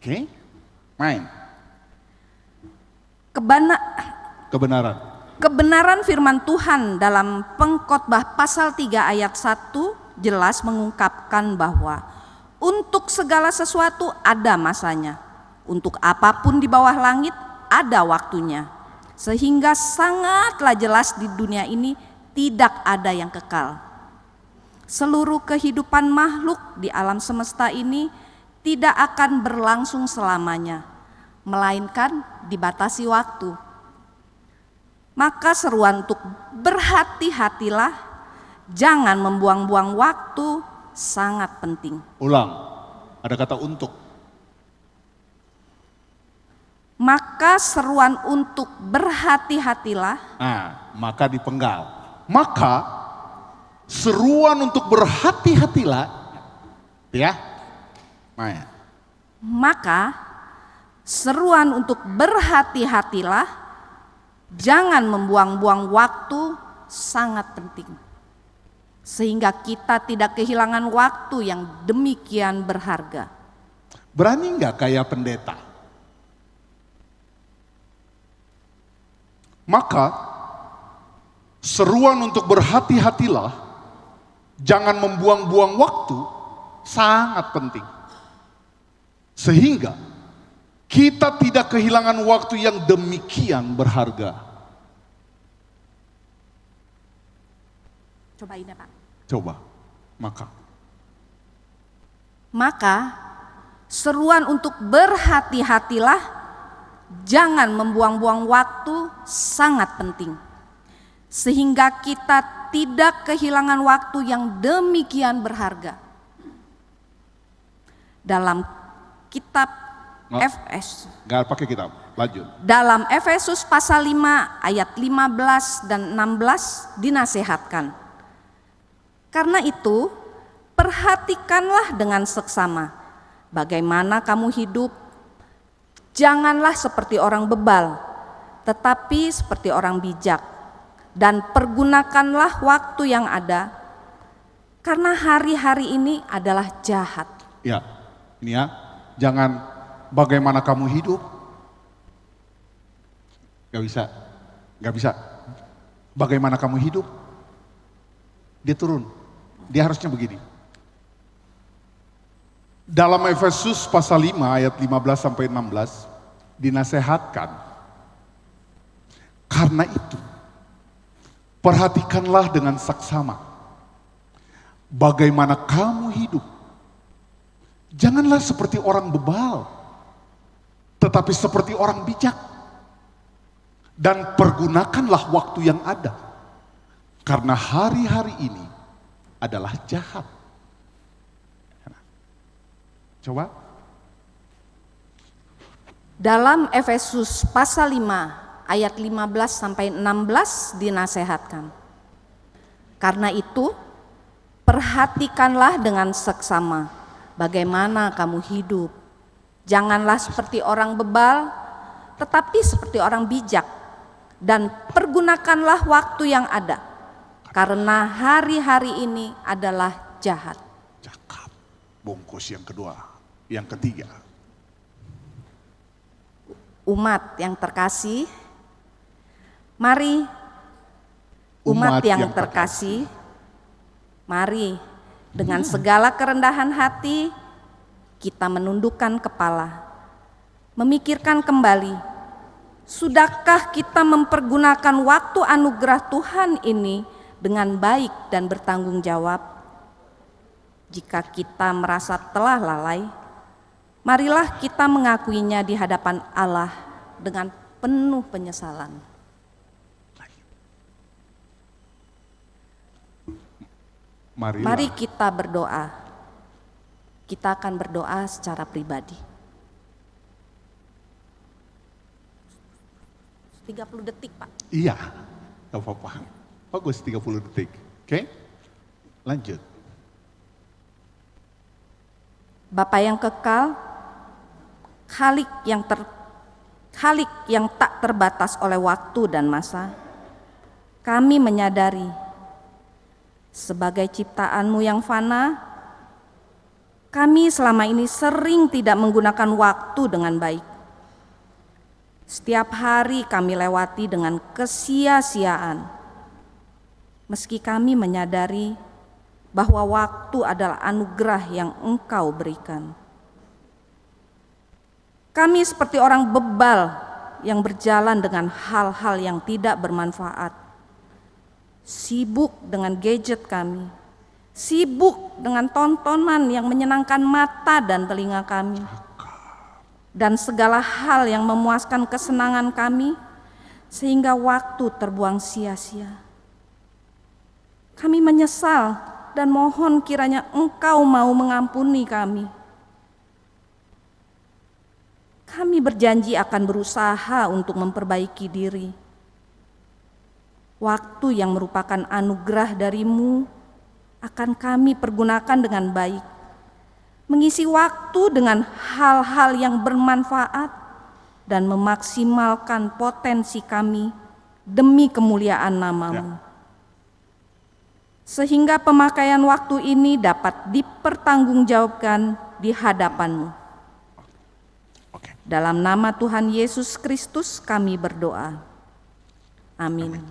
Oke. Main. Kebenaran. Kebenaran firman Tuhan dalam Pengkhotbah pasal 3 ayat 1 jelas mengungkapkan bahwa untuk segala sesuatu ada masanya. Untuk apapun di bawah langit ada waktunya. Sehingga sangatlah jelas di dunia ini tidak ada yang kekal. Seluruh kehidupan makhluk di alam semesta ini tidak akan berlangsung selamanya, melainkan dibatasi waktu. Maka seruan untuk berhati-hatilah, jangan membuang-buang waktu sangat penting. Ulang, ada kata untuk. Maka seruan untuk berhati-hatilah. Nah, maka dipenggal. Maka seruan untuk berhati-hatilah, ya. Main. Maka seruan untuk berhati-hatilah, jangan membuang-buang waktu sangat penting. Sehingga kita tidak kehilangan waktu yang demikian berharga. Berani nggak kayak pendeta? Maka seruan untuk berhati-hatilah, jangan membuang-buang waktu sangat penting. Sehingga kita tidak kehilangan waktu yang demikian berharga. Coba ini Pak. Coba, Maka seruan untuk berhati-hatilah, jangan membuang-buang waktu sangat penting. Sehingga kita tidak kehilangan waktu yang demikian berharga. Dalam kitab Efesus. nggak pakai kitab, lanjut. Dalam Efesus pasal 5 ayat 15 dan 16 dinasehatkan. Karena itu, perhatikanlah dengan seksama bagaimana kamu hidup. Janganlah seperti orang bebal, tetapi seperti orang bijak. Dan pergunakanlah waktu yang ada, karena hari-hari ini adalah jahat. Ya, ini ya, jangan bagaimana kamu hidup. Gak bisa. Bagaimana kamu hidup? Dia turun, dia harusnya begini. Dalam Efesus pasal 5 ayat 15 sampai 16 dinasehatkan. Karena itu, perhatikanlah dengan saksama bagaimana kamu hidup. Janganlah seperti orang bebal, tetapi seperti orang bijak. Dan pergunakanlah waktu yang ada, karena hari-hari ini adalah jahat. Coba. Dalam Efesus pasal 5 ayat 15 sampai 16 dinasehatkan. Karena itu, perhatikanlah dengan seksama bagaimana kamu hidup. Janganlah seperti orang bebal, tetapi seperti orang bijak. Dan pergunakanlah waktu yang ada, karena hari-hari ini adalah jahat. Cakap. Bungkus yang kedua. Yang ketiga. Umat yang terkasih, mari umat yang terkasih, mari dengan segala kerendahan hati kita menundukkan kepala, memikirkan kembali, sudahkah kita mempergunakan waktu anugerah Tuhan ini dengan baik dan bertanggung jawab? Jika kita merasa telah lalai, marilah kita mengakuinya di hadapan Allah dengan penuh penyesalan. Mari kita berdoa. Kita akan berdoa secara pribadi. 30 detik, Pak. Iya, gak apa-apa. Bagus 30 detik. Oke, lanjut. Bapa yang kekal, Khalik yang tak terbatas oleh waktu dan masa, kami menyadari sebagai ciptaan-Mu yang fana, Kami selama ini sering tidak menggunakan waktu dengan baik. Setiap hari kami lewati dengan kesia-siaan. Meski kami menyadari bahwa waktu adalah anugerah yang Engkau berikan. Kami seperti orang bebal yang berjalan dengan hal-hal yang tidak bermanfaat. Sibuk dengan gadget kami, sibuk dengan tontonan yang menyenangkan mata dan telinga kami, dan segala hal yang memuaskan kesenangan kami, sehingga waktu terbuang sia-sia. Kami menyesal dan mohon kiranya Engkau mau mengampuni kami. Kami berjanji akan berusaha untuk memperbaiki diri. Waktu yang merupakan anugerah dari-Mu akan kami pergunakan dengan baik, mengisi waktu dengan hal-hal yang bermanfaat dan memaksimalkan potensi kami demi kemuliaan nama-Mu. Sehingga pemakaian waktu ini dapat dipertanggungjawabkan di hadapan-Mu. Dalam nama Tuhan Yesus Kristus kami berdoa. Amin.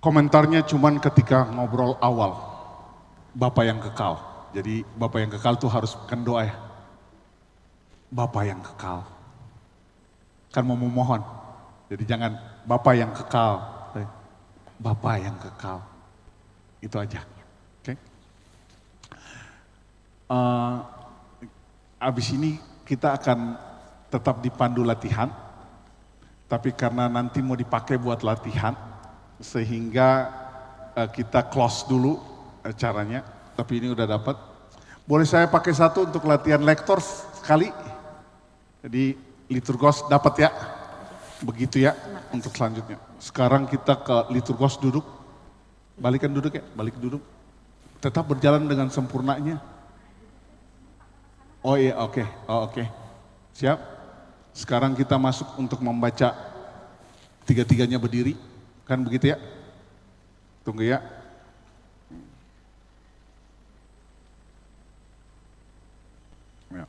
Komentarnya cuman ketika ngobrol awal, Bapa yang kekal. Jadi Bapa yang kekal tuh harus bukan doa ya. Bapa yang kekal. Kan mau memohon. Jadi jangan Bapa yang kekal. Bapa yang kekal. Itu aja. Oke. Abis ini kita akan tetap dipandu latihan. Tapi karena nanti mau dipakai buat latihan, sehingga kita close dulu acaranya. Tapi ini udah dapat. Boleh saya pakai satu untuk latihan lektor sekali? Jadi liturgos dapat ya? Begitu ya untuk selanjutnya. Sekarang kita ke liturgos duduk. Balikan duduk ya, balik duduk. Tetap berjalan dengan sempurnanya. Oh iya, oke. Oh, oke. Siap? Sekarang kita masuk untuk membaca tiga-tiganya berdiri. Kan begitu ya? Tunggu ya. Ya.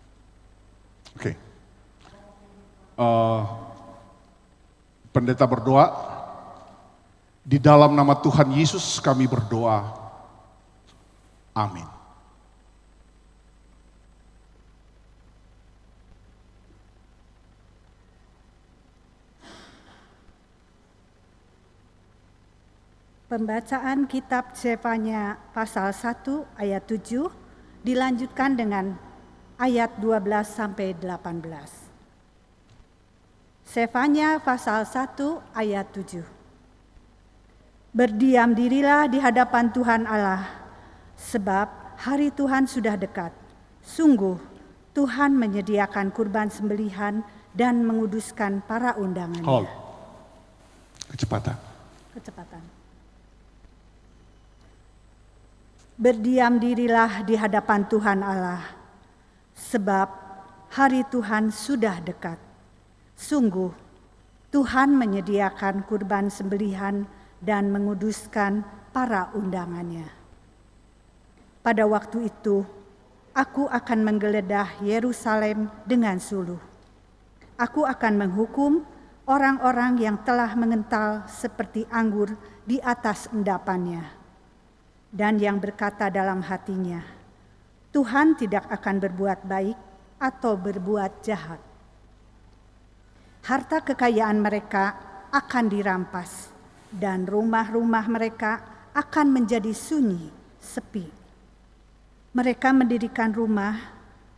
Oke. Pendeta berdoa. Di dalam nama Tuhan Yesus kami berdoa. Amin. Pembacaan kitab Zefanya pasal 1 ayat 7 dilanjutkan dengan ayat 12 sampai 18. Zefanya pasal 1 ayat 7. Berdiam dirilah di hadapan Tuhan Allah, sebab hari Tuhan sudah dekat. Sungguh, Tuhan menyediakan kurban sembelihan dan menguduskan para undangannya. Hold. Kecepatan. Berdiam dirilah di hadapan Tuhan Allah, sebab hari Tuhan sudah dekat. Sungguh, Tuhan menyediakan kurban sembelihan dan menguduskan para undangannya. Pada waktu itu, aku akan menggeledah Yerusalem dengan suluh. Aku akan menghukum orang-orang yang telah mengental seperti anggur di atas endapannya, dan yang berkata dalam hatinya, Tuhan tidak akan berbuat baik atau berbuat jahat. Harta kekayaan mereka akan dirampas, dan rumah-rumah mereka akan menjadi sunyi, sepi. Mereka mendirikan rumah,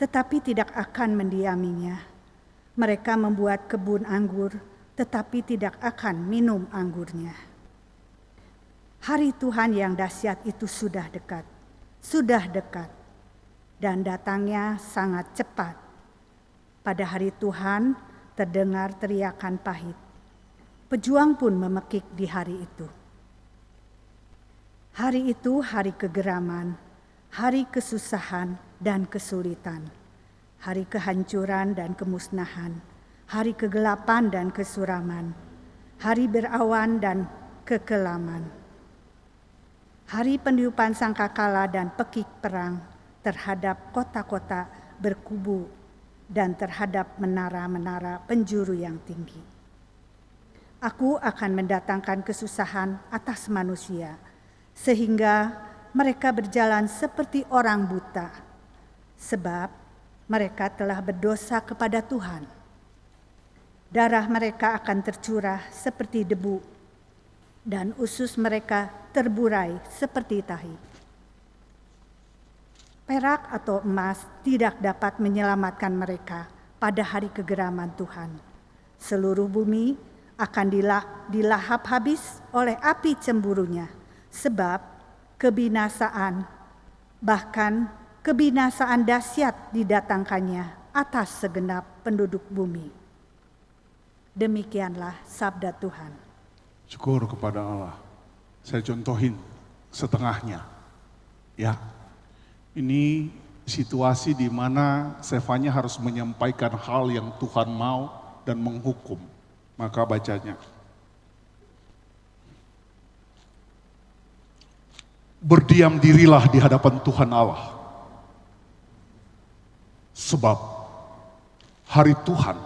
tetapi tidak akan mendiaminya. Mereka membuat kebun anggur, tetapi tidak akan minum anggurnya. Hari Tuhan yang dahsyat itu sudah dekat, dan datangnya sangat cepat. Pada hari Tuhan terdengar teriakan pahit. Pejuang pun memekik di hari itu. Hari itu hari kegeraman, hari kesusahan dan kesulitan, hari kehancuran dan kemusnahan, hari kegelapan dan kesuraman, hari berawan dan kekelaman, hari peniupan sangkakala dan pekik perang, terhadap kota-kota berkubu dan terhadap menara-menara penjuru yang tinggi. Aku akan mendatangkan kesusahan atas manusia, sehingga mereka berjalan seperti orang buta, sebab mereka telah berdosa kepada Tuhan. Darah mereka akan tercurah seperti debu, dan usus mereka terburai seperti tahi. Perak atau emas tidak dapat menyelamatkan mereka pada hari kegeraman Tuhan. Seluruh bumi akan dilahap habis oleh api cemburunya, sebab kebinasaan, bahkan kebinasaan dahsyat didatangkannya atas segenap penduduk bumi. Demikianlah sabda Tuhan. Syukur kepada Allah. Saya contohin setengahnya. Ya, ini situasi di mana Sefanya harus menyampaikan hal yang Tuhan mau dan menghukum. Maka bacanya. Berdiam dirilah di hadapan Tuhan Allah. Sebab hari Tuhan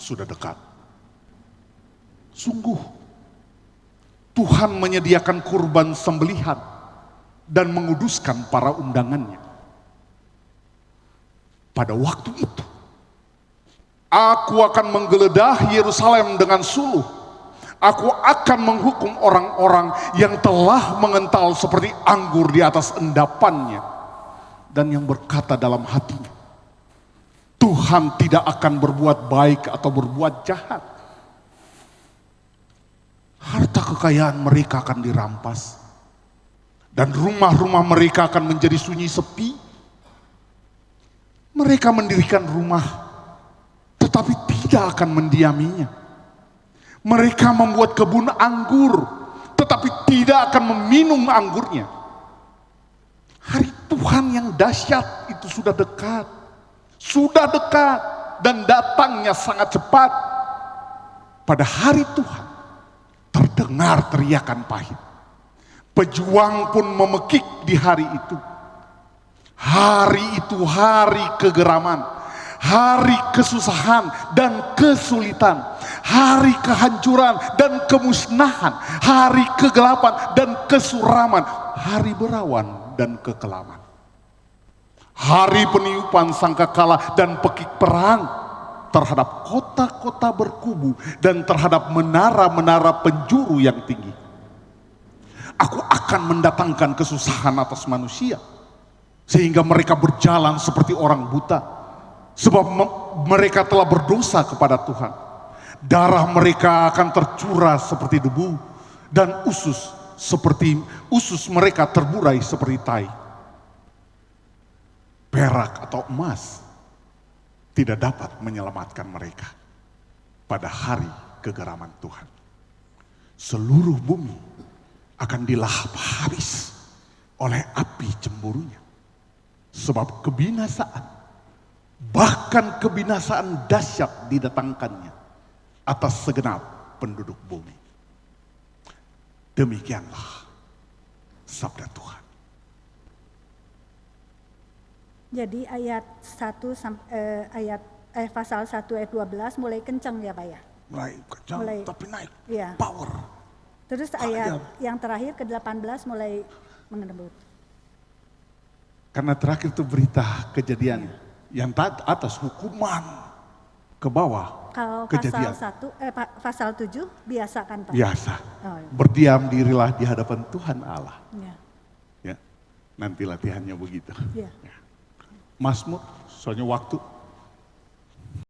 sudah dekat. Sungguh, Tuhan menyediakan kurban sembelihan dan menguduskan para undangannya. Pada waktu itu, aku akan menggeledah Yerusalem dengan suluh. Aku akan menghukum orang-orang yang telah mengental seperti anggur di atas endapannya. Dan yang berkata dalam hatinya, Tuhan tidak akan berbuat baik atau berbuat jahat. Harta kekayaan mereka akan dirampas. Dan rumah-rumah mereka akan menjadi sunyi sepi. Mereka mendirikan rumah, tetapi tidak akan mendiaminya. Mereka membuat kebun anggur, tetapi tidak akan meminum anggurnya. Hari Tuhan yang dahsyat itu sudah dekat. Sudah dekat dan datangnya sangat cepat. Pada hari Tuhan terdengar teriakan pahit. Pejuang pun memekik di hari itu. Hari itu hari kegeraman, hari kesusahan dan kesulitan, hari kehancuran dan kemusnahan, hari kegelapan dan kesuraman, hari berawan dan kekelaman. Hari peniupan sangkakala dan pekik perang terhadap kota-kota berkubu dan terhadap menara-menara penjuru yang tinggi. Aku akan mendatangkan kesusahan atas manusia, sehingga mereka berjalan seperti orang buta, sebab mereka telah berdosa kepada Tuhan. Darah mereka akan tercurah seperti debu, dan usus mereka terburai seperti tai. Perak atau emas tidak dapat menyelamatkan mereka pada hari kegeraman Tuhan. Seluruh bumi akan dilahap habis oleh api cemburunya. Sebab kebinasaan, bahkan kebinasaan dahsyat didatangkannya atas segenap penduduk bumi. Demikianlah sabda Tuhan. Jadi pasal 1 ayat 12 mulai kencang ya Pak ya? Mulai kencang tapi naik, ya. Power. Terus ayat yang terakhir ke 18 mulai mengendebut. Karena terakhir itu berita kejadian yang atas hukuman ke bawah. Kalau kejadian. pasal 7 biasa kan Pak? Biasa. Oh, iya. Berdiam dirilah di hadapan Tuhan Allah. Ya. Ya. Nanti latihannya begitu. Ya. Mazmur, soalnya waktu.